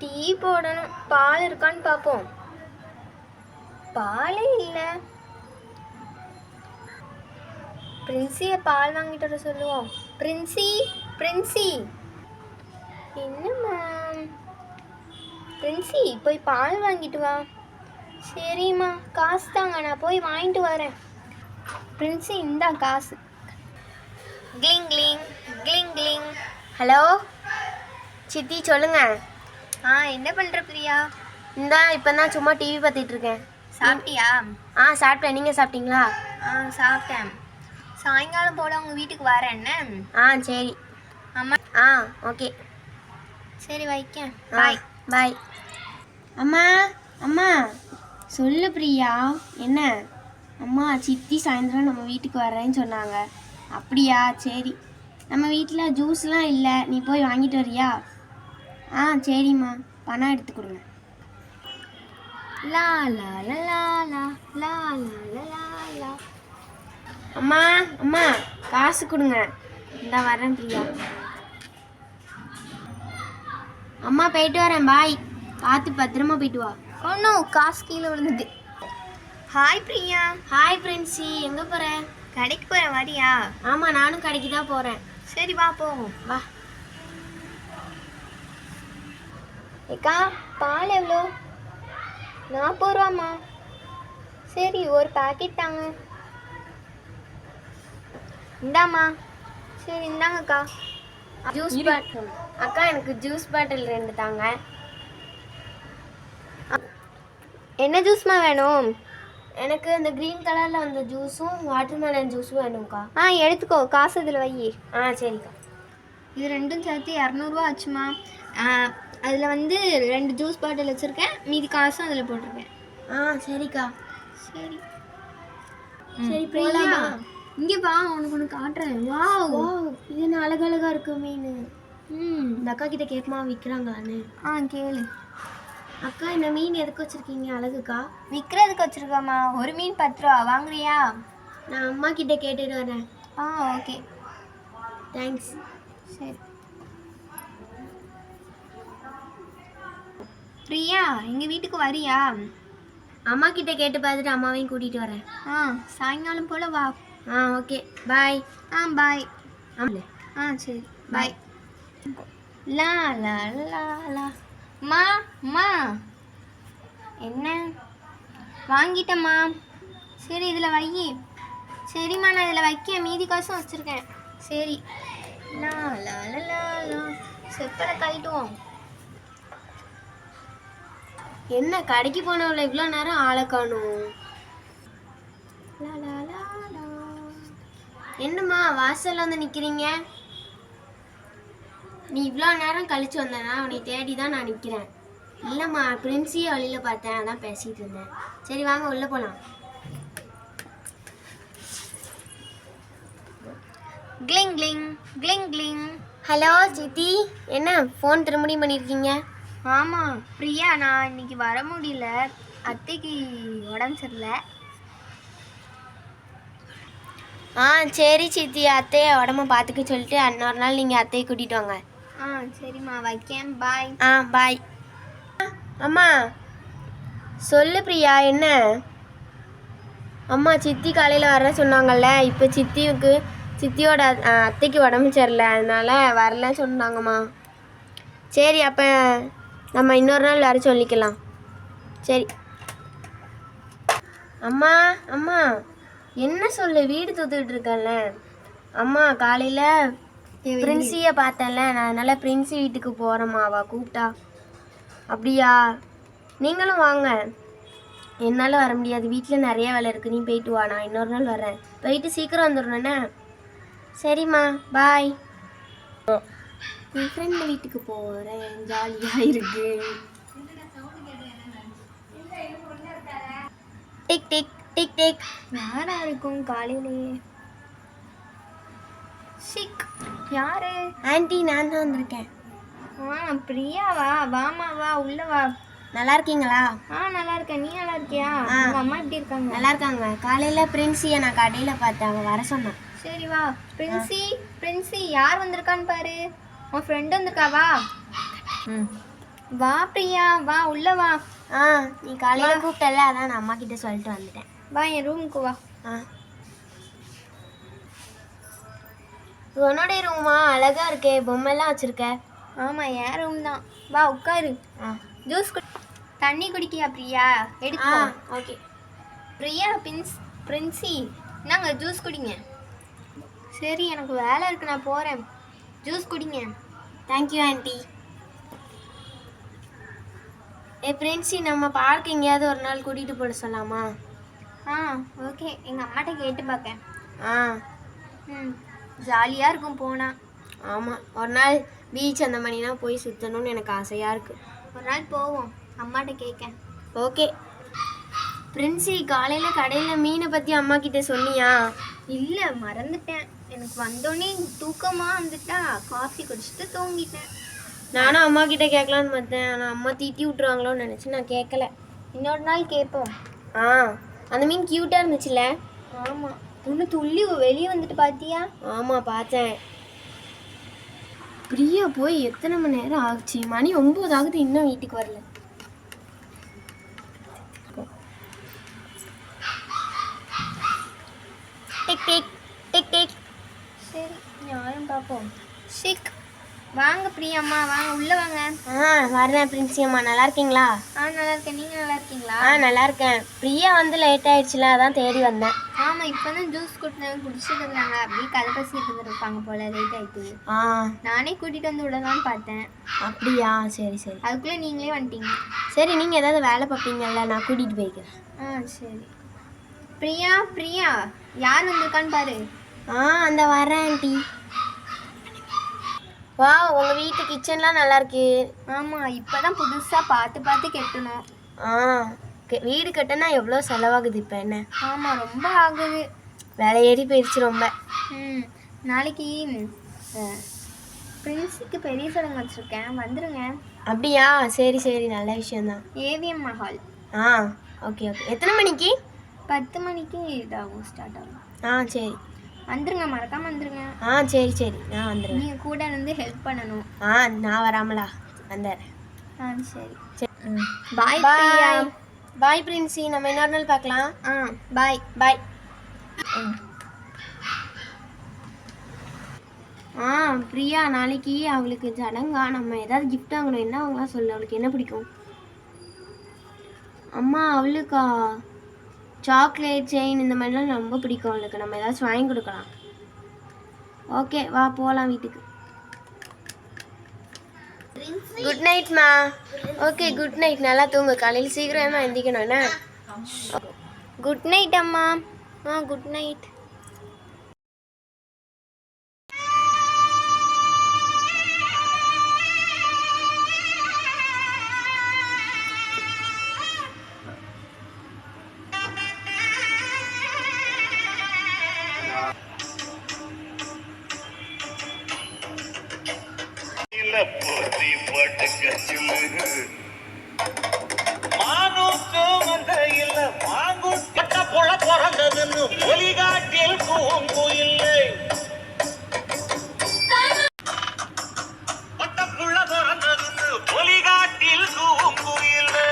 Tea போடணும். பால் இருக்கான்னு பார்ப்போம். பாலே இல்லை. பிரின்சியை பால் வாங்கிட்டு வர சொல்லுவோம். பிரின்சி, பிரின்சி. என்னம்மா? பிரின்சி போய் பால் வாங்கிட்டு வா. சரிம்மா, காசு தாங்க, நான் போய் வாங்கிட்டு வரேன். பிரின்சி இந்தா காசு. கிளிங் கிளிங் கிளிங் கிளிங். ஹலோ சித்தி, சொல்லுங்க. என்ன பண்ணுற பிரியா? இந்தா இப்போ தான் சும்மா டிவி பார்த்துட்டு இருக்கேன். சாப்பிட்டியா? சாப்பிட்டேன். நீங்கள் சாப்பிட்டீங்களா? சாப்பிட்டேன். சாயங்காலம் போல் உங்கள் வீட்டுக்கு வரேன். என்ன? சரி. அம்மா ஓகே. சரி வைக்க. பாய் பாய். அம்மா அம்மா சொல்லு பிரியா. என்ன? அம்மா சித்தி சாயந்தரம் நம்ம வீட்டுக்கு வரேன்னு சொன்னாங்க. அப்படியா? சரி. நம்ம வீட்டில் ஜூஸ்லாம் இல்லை, நீ போய் வாங்கிட்டு வரியா? சரிம்மா, பணம் எடுத்து கொடுங்க. லா லா லா லா லா லா லா லா லா. அம்மா அம்மா காசு கொடுங்க. இந்த வரேன் பிரியா. அம்மா போயிட்டு வரேன். பாய். பார்த்து பத்திரமா போயிட்டு வா. ஒன்றும் காசு கீழே விழுந்துட்டு. ஹாய் பிரியா. ஹாய் பிரின்சி. எங்கே போகிற? கடைக்கு போகிறேன், வரியா? ஆமாம், நானும் கடைக்கு தான் போகிறேன். சரி வா போவோம். வா. ஏக்கா பால் எவ்வளோ? 40 ரூபாம்மா. சரி, ஒரு பாக்கெட் தாங்க. இந்தாம்மா. சரி இந்தாங்கக்கா. ஜூஸ் பாட்டில் அக்கா, எனக்கு ஜூஸ் பாட்டில் 2 தாங்க. என்ன ஜூஸ்மா வேணும்? எனக்கு இந்த க்ரீன் கலரில் வந்த ஜூஸும் வாட்டர்மெலன் ஜூஸும் வேணும்க்கா. எடுத்துக்கோ, காசு இதில் வை. சரிக்கா. இது ரெண்டும் சேர்த்து 200 ஆச்சுமா. அதில் வந்து 2 ஜூஸ் பாட்டில் வச்சுருக்கேன், மீதி காசும் அதில் போட்டிருக்கேன். சரிக்கா. சரி சரி பிரியா, இங்கே வா, உனக்கு ஒன்று காட்டுறேன். வா, இது என்ன அழகழகா இருக்கு மீன். இந்த அக்கா கிட்ட கேட்குமா விற்கிறாங்களான்னு? கேளு. அக்கா, இந்த மீன் எதுக்கு வச்சுருக்கீங்க? அழகுக்கா. விற்கிறதுக்கு வச்சுருக்காம்மா. ஒரு மீன் 10 ரூபா. வாங்குறியா? நான் அம்மா கிட்ட கேட்டுட்டு வரேன். Okay, thanks. சரி பிரியா, எங்கள் வீட்டுக்கு வரியா? அம்மா கிட்ட கேட்டு பார்த்துட்டு அம்மாவையும் கூட்டிகிட்டு வரேன். சாயங்காலம் போல் வா. ஓகே, பாய். பாய். சரி பாய். லா லா லா லா. அம்மா என்ன? வாங்கிட்டம்மா. சரி, இதில் வை. சரிம்மா, நான் இதில் வைக்க, மீதி காசும் வச்சுருக்கேன். சரி. லா லா லா லா. செப்பலை கழட்டுவோம். என்ன கடைக்கு போனவள இவ்வளோ நேரம் ஆளை காணும்? என்னம்மா வாசல்ல வந்து நிற்கிறீங்க? நீ இவ்வளோ நேரம் கழிச்சு வந்தனா உன்னை தேடி தான் நான் நிற்கிறேன். இல்லைம்மா, பிரின்சியை வழியில் பார்த்தேன், அதான் பேசிகிட்டு இருந்தேன். சரி வாங்க, உள்ளே போகலாம். கிளிங் கிளிங் கிளிங் கிளிங். ஹலோ சித்தி, என்ன ஃபோன் திரும்படியும் பண்ணியிருக்கீங்க? ஆமாம் பிரியா, நான் இன்னைக்கு வர முடியல, அத்தைக்கு உடம்பு சரியில்லை. சரி சித்தி, அத்தையை உடம்ப பார்த்துக்க சொல்லிட்டு இன்னொரு நாள் நீங்கள் அத்தையை கூட்டிகிட்டு வாங்க. சரிம்மா, வைக்கேன். பாய். பாய். அம்மா சொல்லு பிரியா. என்ன? அம்மா சித்தி காலையில் வர சொன்னாங்கல்ல, இப்போ சித்தியோட அத்தைக்கு உடம்பு சரியில்லை, அதனால் வரலன்னு சொன்னாங்கம்மா. சரி, அப்போ நம்ம இன்னொரு நாள் வர சொல்லிக்கலாம். சரி. அம்மா அம்மா என்ன சொல்லு, வீடு தூத்துக்கிட்டு இருக்கேன்ல. அம்மா காலையில் பிரின்சியை பார்த்தேன்ல, நான் அதனால் பிரின்சி வீட்டுக்கு போகிறேம்மா, அவள் கூப்பிட்டா. அப்படியா? நீங்களும் வாங்க. என்னால் வர முடியாது, வீட்டில் நிறைய வேலை இருக்குது, நீ போயிட்டு வா, நான் இன்னொரு நாள் வரேன். போயிட்டு சீக்கிரம் வந்துடுறேண்ணே. சரிம்மா, பாய். என் ஃப்ரெண்ட் வீட்டுக்கு போகிறேன், ஜாலியாக இருக்கு. Tick tick tick tick. யாரா இருக்கும் காலையிலேயே? சிக். யாரு? ஆண்டி, நான் தான் வந்திருக்கேன். பிரியாவா? வாமா வா, உள்ள வா. நல்லா இருக்கீங்களா? நல்லா இருக்கேன். நீ நல்லா இருக்கியா? உங்க அம்மா எப்படி இருக்காங்க? நல்லா இருக்காங்க. காலையில் பிரின்சியை நான் கடையில் பார்த்தேன், அவங்க வர சொன்னேன். சரி வா. பிரின்சி யார் வந்திருக்கான்னு பாரு. உன் ஃப்ரெண்டு வந்திருக்காவா? வா பிரியா, வா உள்ள வா. நீ காலையில் கூப்பிட்டல, அதான் நான் அம்மா கிட்ட சொல்லிட்டு வந்துட்டேன். வா என் ரூமுக்கு வா. உன்னோடைய ரூமா அழகா இருக்கே, பொம்மைலாம் வச்சிருக்க. ஆமாம் என் ரூம் தான். வா உட்காரு. ஜூஸ் தண்ணி குடிக்கியா பிரியா? எடுத்து. ஓகே. பிரியா பிரின்சி நாங்கள் ஜூஸ் குடிங்க. சரி எனக்கு வேலை இருக்கு, நான் போகிறேன். ஜூஸ் குடிங்க. Thank you aunty. பிரின்சி, நம்ம பார்க் எங்கேயாவது ஒரு நாள் கூட்டிகிட்டு போட சொல்லாமா? ஓகே, எங்கள் அம்மாட்ட கேட்டு பார்க்கேன். ஜாலியாக இருக்கும் போனால். ஆமாம், ஒரு நாள் பீச் அந்த மாதிரிலாம் போய் சுற்றணும்னு எனக்கு ஆசையாக இருக்குது. ஒரு நாள் போவோம், அம்மாட்ட கேட்கேன். ஓகே. பிரின்சி, காலையில் கடையில் மீனை பற்றி அம்மா கிட்டே சொன்னியா? இல்லை, மறந்துட்டேன். எனக்கு வந்தோடனே தூக்கமாக வந்துட்டா, காஃபி குடிச்சிட்டு தூங்கிட்டேன். நானும் அம்மா கிட்டே கேட்கலான்னு பார்த்தேன், ஆனால் அம்மா தீட்டி விட்ருவாங்களோன்னு நினச்சி நான் கேட்கல. இன்னொரு நாள் கேட்போம். அந்த மீன் க்யூட்டாக இருந்துச்சுல்ல? ஆமாம். ஒன்று துள்ளி வெளியே வந்துட்டு பார்த்தியா? ஆமாம் பார்த்தேன். பிரியா போய் எத்தனை மணி நேரம் ஆகுச்சு? மணி 9 ஆகுது, இன்னும் வீட்டுக்கு வரல. Tick tick tick tick. சரி, யாரும் பார்ப்போம். ஷிக், வாங்க பிரியாம்மா, வாங்க உள்ளே வாங்க. வரேன் பிரின்சி அம்மா. நல்லா இருக்கீங்களா? நல்லா இருக்கேன். நீங்கள் நல்லா இருக்கீங்களா? நல்லா இருக்கேன். பிரியா வந்து லேட் ஆயிடுச்சுல, அதான் தேடி வந்தேன். ஆமாம், இப்போ தான் ஜூஸ் குடிச்சிட்டு இருந்தாங்க. அப்படியே கதை பேசிட்டு இருப்பாங்க போல, லேட் ஆயிட்டு. நானே கூட்டிகிட்டு வந்து விடலான்னு பார்த்தேன். அப்படியா? சரி சரி. அதுக்குள்ளே நீங்களே வந்துட்டீங்க. சரி, நீங்கள் ஏதாவது வேலை பார்ப்பீங்கல்ல, நான் கூட்டிகிட்டு போய்க்கிறேன். சரி. பிரியா பிரியா, யார் வந்திருக்கான்னு பாரு. அந்த வரேன் ஆண்டி. வா, உங்கள் வீட்டு கிச்சன்லாம் நல்லா இருக்கு. ஆமாம், இப்போ தான் புதுசாக பார்த்து கட்டணும். வீடு கட்டினா எவ்வளோ செலவாகுது இப்போ? என்ன? ஆமாம், ரொம்ப ஆகுது. வேலை ஏறி போயிடுச்சு ரொம்ப. நாளைக்கு பிரின்ஸுக்கு பெரிய சடங்கு வச்சுருக்கேன், வந்துடுங்க. அப்படியா? சரி சரி, நல்ல விஷயந்தான். ஏவிஎம் மஹால். Okay okay. எத்தனை மணிக்கு? 10 மணிக்கு இதாகும், ஸ்டார்ட் ஆகும். சரி, வந்துருங்க, மறக்காம வந்துருங்க. சரி சரி, நான் வந்துடுறேன். நீங்கள் கூட இருந்து ஹெல்ப் பண்ணணும். நான் வராமலா? வந்துடுறேன். சரி சரி. பாய் பாய். பாய் பிரின்சி, நம்ம இன்னொரு நாள் பார்க்கலாம். பாய் பாய். பிரியா, நாளைக்கு அவளுக்கு சடங்கா, நம்ம ஏதாவது கிஃப்ட் வாங்கணும். என்ன வாங்கலாம் சொல்லு, அவளுக்கு என்ன பிடிக்கும்? அம்மா, அவளுக்கா சாக்லேட் செயின் இந்த மாதிரிலாம் ரொம்ப பிடிக்கும் அவளுக்கு. நம்ம ஏதாச்சும் வாங்கி கொடுக்கலாம். ஓகே, வா போகலாம் வீட்டுக்கு. குட் நைட்மா. Okay, good night. நல்லா தூங்கு, காலையில் சீக்கிரமாக எந்திக்கணும். என்ன? குட் நைட் அம்மா. Good night. போற்றி பட்டுக்க சொல்லு மானுக்கு வந்த இல்ல மாங்கு பட்ட போல பிறந்ததுன்னு ஒலிகாட்டில் பூங்குயில்லை பட்டப்புள்ள பிறந்ததுன்னு ஒலிகாட்டில் பூங்குயில்லை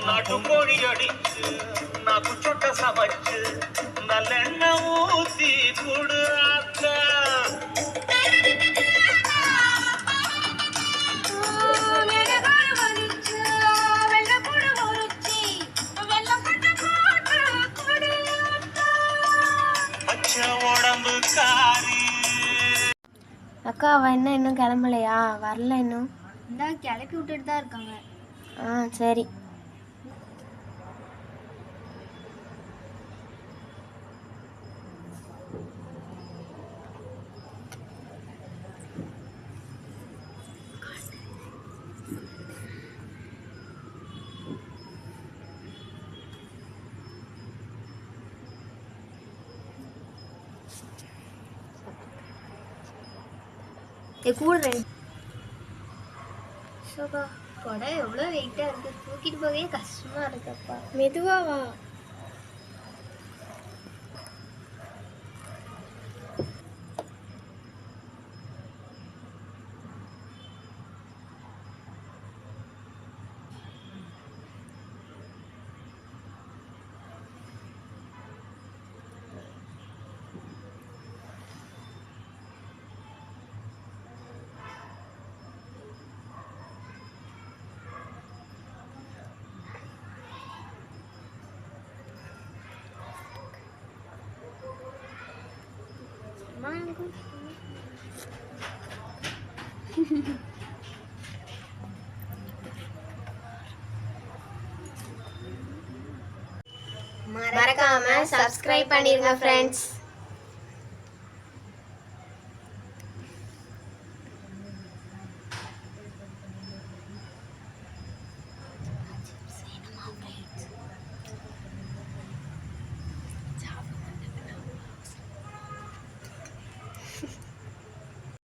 நாட்டுக்கோழி அடிச்சு நாக்கு சொட்ட சமைச்சு நல்லெண்ணெய் ஊத்தி கொடு ஆத்தா வெள்ளம் வச்ச உடம்பு காரி. அக்கா அவள் என்ன இன்னும் கிளம்பலையா? வரல இன்னும். இந்தா கிளப்பி விட்டுட்டு தான் இருக்காங்க. ஆ சரி. கூட சோபா கொடை எவ்வளோ வெயிட்டாக இருக்குது, தூக்கிட்டு போகவே கஷ்டமாக இருக்குப்பா. மெதுவா வா. மறக்காம சப்ஸ்கிரைப் பண்ணிருங்க ஃப்ரெண்ட்ஸ்.